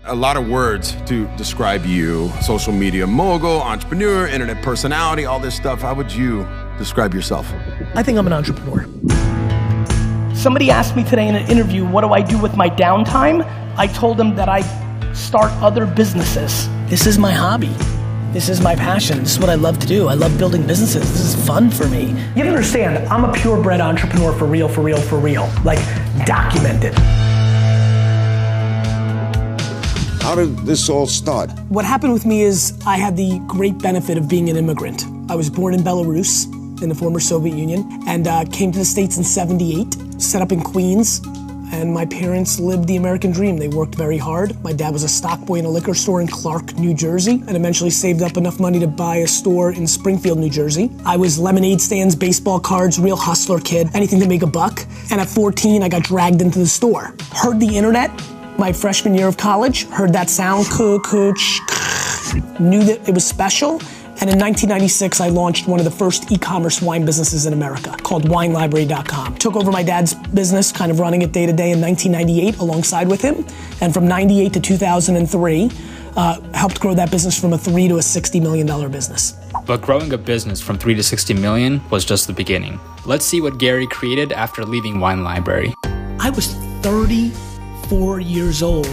a lot of words to describe you. Social media mogul, entrepreneur, internet personality, all this stuff. How would you describe yourself? I think I'm an entrepreneur. Somebody asked me today in an interview, what do I do with my downtime? I told them that I start other businesses. This is my hobby. This is my passion. This is what I love to do. I love building businesses. This is fun for me. You gotta understand, I'm a purebred entrepreneur for real, for real, for real. Like, documented. How did this all start? What happened with me is I had the great benefit of being an immigrant. I was born in Belarus, in the former Soviet Union, and came to the States in '78, set up in Queens, and my parents lived the American dream. They worked very hard. My dad was a stock boy in a liquor store in Clark, New Jersey, and eventually saved up enough money to buy a store in Springfield, New Jersey. I was lemonade stands, baseball cards, real hustler kid, anything to make a buck. And at 14, I got dragged into the store. Heard the internet my freshman year of college, heard that sound, knew that it was special. And in 1996, I launched one of the first e-commerce wine businesses in America called WineLibrary.com. Took over my dad's business, kind of running it day to day in 1998 alongside with him. And from 98 to 2003, helped grow that business from a $3 to a $60 million business. But growing a business from 3 to 60 million was just the beginning. Let's see what Gary created after leaving Wine Library. I was 34 years old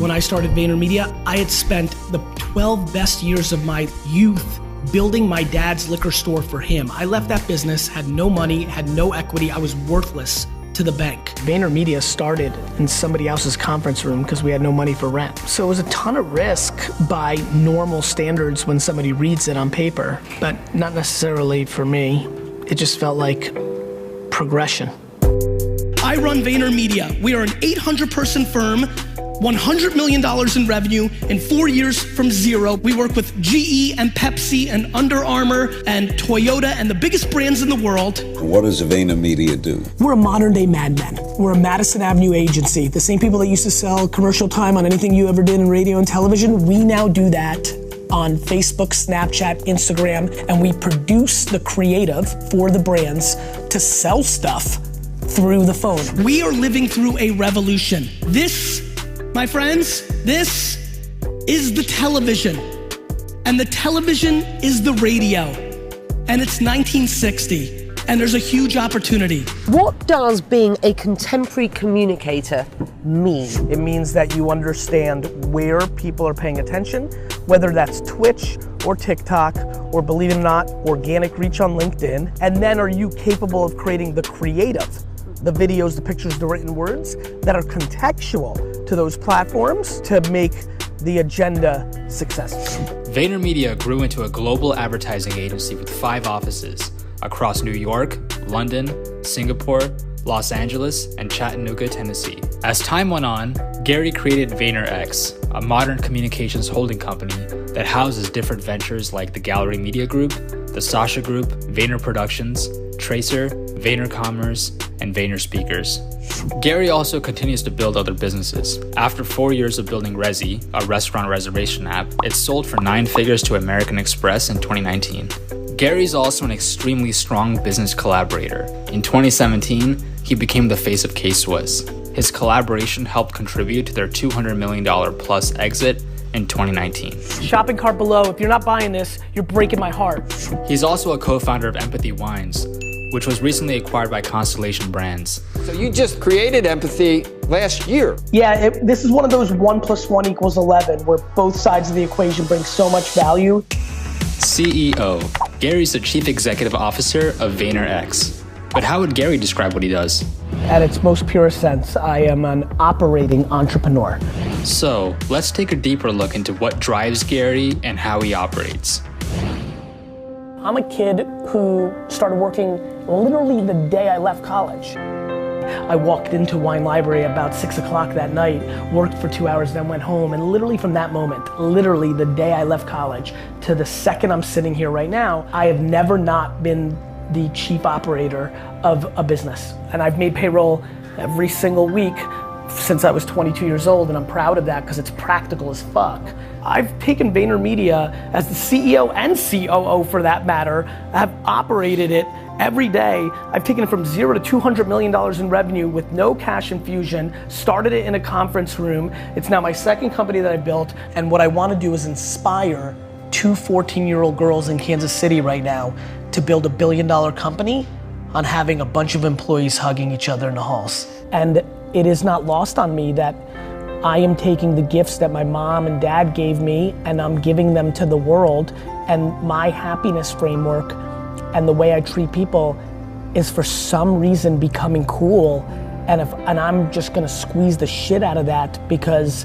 when I started VaynerMedia. I had spent the 12 best years of my youth building my dad's liquor store for him. I left that business, had no money, had no equity. I was worthless to the bank. VaynerMedia started in somebody else's conference room because we had no money for rent. So it was a ton of risk by normal standards when somebody reads it on paper, but not necessarily for me. It just felt like progression. I run VaynerMedia. We are an 800-person firm, $100 million in revenue in 4 years from zero. We work with GE and Pepsi and Under Armour and Toyota and the biggest brands in the world. What does VaynerMedia do? We're a modern day Mad Men. We're a Madison Avenue agency. The same people that used to sell commercial time on anything you ever did in radio and television, we now do that on Facebook, Snapchat, Instagram, and we produce the creative for the brands to sell stuff through the phone. We are living through a revolution. This, my friends, this is the television. And the television is the radio. And it's 1960. And there's a huge opportunity. What does being a contemporary communicator mean? It means that you understand where people are paying attention, whether that's Twitch or TikTok, or believe it or not, organic reach on LinkedIn. And then are you capable of creating the creative, the videos, the pictures, the written words that are contextual to those platforms to make the agenda successful. VaynerMedia grew into a global advertising agency with 5 offices across New York, London, Singapore, Los Angeles, and Chattanooga, Tennessee. As time went on, Gary created VaynerX, a modern communications holding company that houses different ventures like the Gallery Media Group, the Sasha Group, Vayner Productions, Tracer, Vayner Commerce, and Vayner Speakers. Gary also continues to build other businesses. After 4 years of building Resy, a restaurant reservation app, it sold for 9 figures to American Express in 2019. Gary's also an extremely strong business collaborator. In 2017, he became the face of K-Swiss. His collaboration helped contribute to their $200 million plus exit in 2019. Shopping cart below. If you're not buying this, you're breaking my heart. He's also a co-founder of Empathy Wines, which was recently acquired by Constellation Brands. So you just created Empathy last year. Yeah, this is one of those 1 + 1 = 11, where both sides of the equation bring so much value. CEO. Gary's the Chief Executive Officer of VaynerX. But how would Gary describe what he does? At its most purest sense, I am an operating entrepreneur. So, let's take a deeper look into what drives Gary and how he operates. I'm a kid who started working literally the day I left college. I walked into Wine Library about 6 o'clock that night, worked for 2 hours, then went home, and literally from that moment, literally the day I left college to the second I'm sitting here right now, I have never not been the chief operator of a business. And I've made payroll every single week since I was 22 years old, and I'm proud of that because it's practical as fuck. I've taken VaynerMedia as the CEO and COO for that matter. I've operated it every day. I've taken it from $0 to $200 million in revenue with no cash infusion, started it in a conference room. It's now my second company that I built, and what I want to do is inspire two 14-year-old girls in Kansas City right now to build $1 billion company on having a bunch of employees hugging each other in the halls. And it is not lost on me that I am taking the gifts that my mom and dad gave me and I'm giving them to the world, and my happiness framework and the way I treat people is for some reason becoming cool, and I'm just gonna squeeze the shit out of that because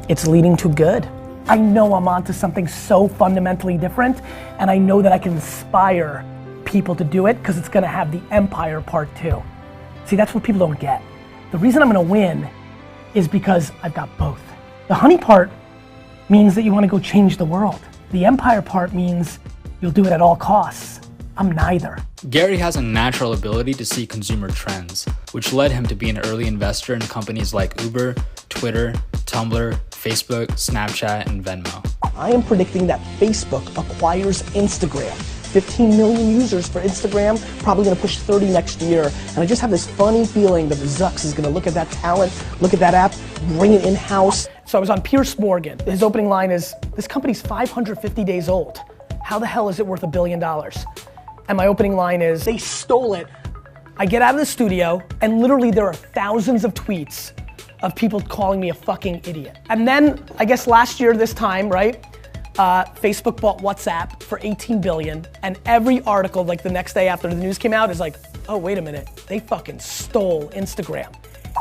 it's leading to good. I know I'm onto something so fundamentally different, and I know that I can inspire people to do it because it's gonna have the empire part too. See, that's what people don't get. The reason I'm gonna win is because I've got both. The honey part means that you wanna go change the world. The empire part means you'll do it at all costs. I'm neither. Gary has a natural ability to see consumer trends, which led him to be an early investor in companies like Uber, Twitter, Tumblr, Facebook, Snapchat, and Venmo. I am predicting that Facebook acquires Instagram. 15 million users for Instagram, probably gonna push 30 next year. And I just have this funny feeling that the Zucks is gonna look at that talent, look at that app, bring it in-house. So I was on Pierce Morgan. His opening line is, this company's 550 days old. How the hell is it worth $1 billion? And my opening line is, they stole it. I get out of the studio and literally there are thousands of tweets of people calling me a fucking idiot. And then, I guess last year this time, right? Facebook bought WhatsApp for $18 billion, and every article like the next day after the news came out is like, oh wait a minute, they fucking stole Instagram.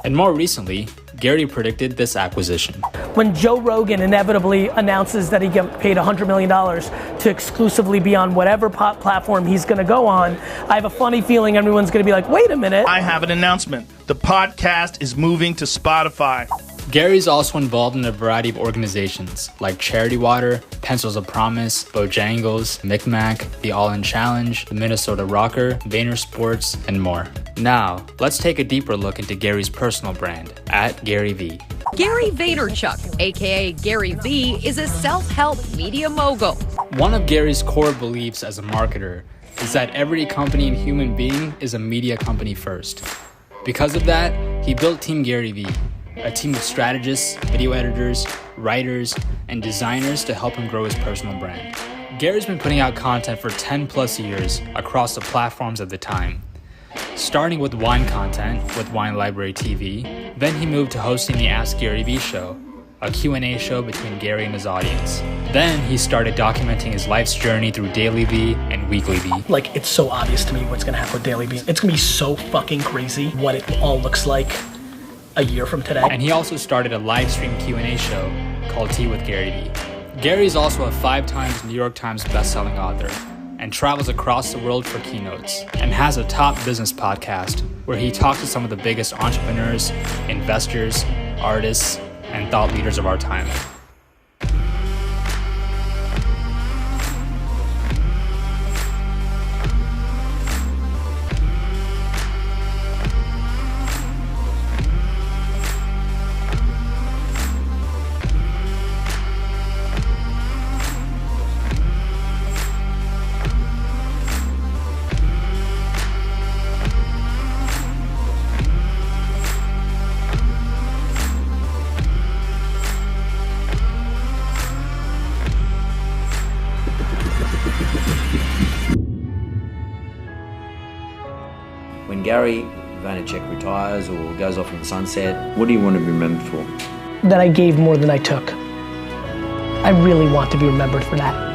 And more recently, Gary predicted this acquisition. When Joe Rogan inevitably announces that he get paid $100 million to exclusively be on whatever platform he's gonna go on, I have a funny feeling everyone's gonna be like, wait a minute. I have an announcement. The podcast is moving to Spotify. Gary's also involved in a variety of organizations like Charity Water, Pencils of Promise, Bojangles, Micmac, the All In Challenge, the Minnesota Rocker, Vayner Sports, and more. Now, let's take a deeper look into Gary's personal brand, at Garyvee. Gary Vaynerchuk, aka Garyvee, is a self-help media mogul. One of Gary's core beliefs as a marketer is that every company and human being is a media company first. Because of that, he built Team Garyvee, a team of strategists, video editors, writers, and designers to help him grow his personal brand. Gary's been putting out content for 10 plus years across the platforms of the time. Starting with wine content with Wine Library TV, then he moved to hosting the Ask Garyvee show, a Q&A show between Gary and his audience. Then he started documenting his life's journey through DailyVee and WeeklyVee. Like, it's so obvious to me what's gonna happen with DailyVee. It's gonna be so fucking crazy what it all looks like a year from today. And he also started a live stream Q&A show called Tea with Garyvee. Gary is also a 5-time New York Times bestselling author and travels across the world for keynotes and has a top business podcast where he talks to some of the biggest entrepreneurs, investors, artists, and thought leaders of our time. When Gary Vaynerchuk retires or goes off in the sunset, what do you want to be remembered for? That I gave more than I took. I really want to be remembered for that.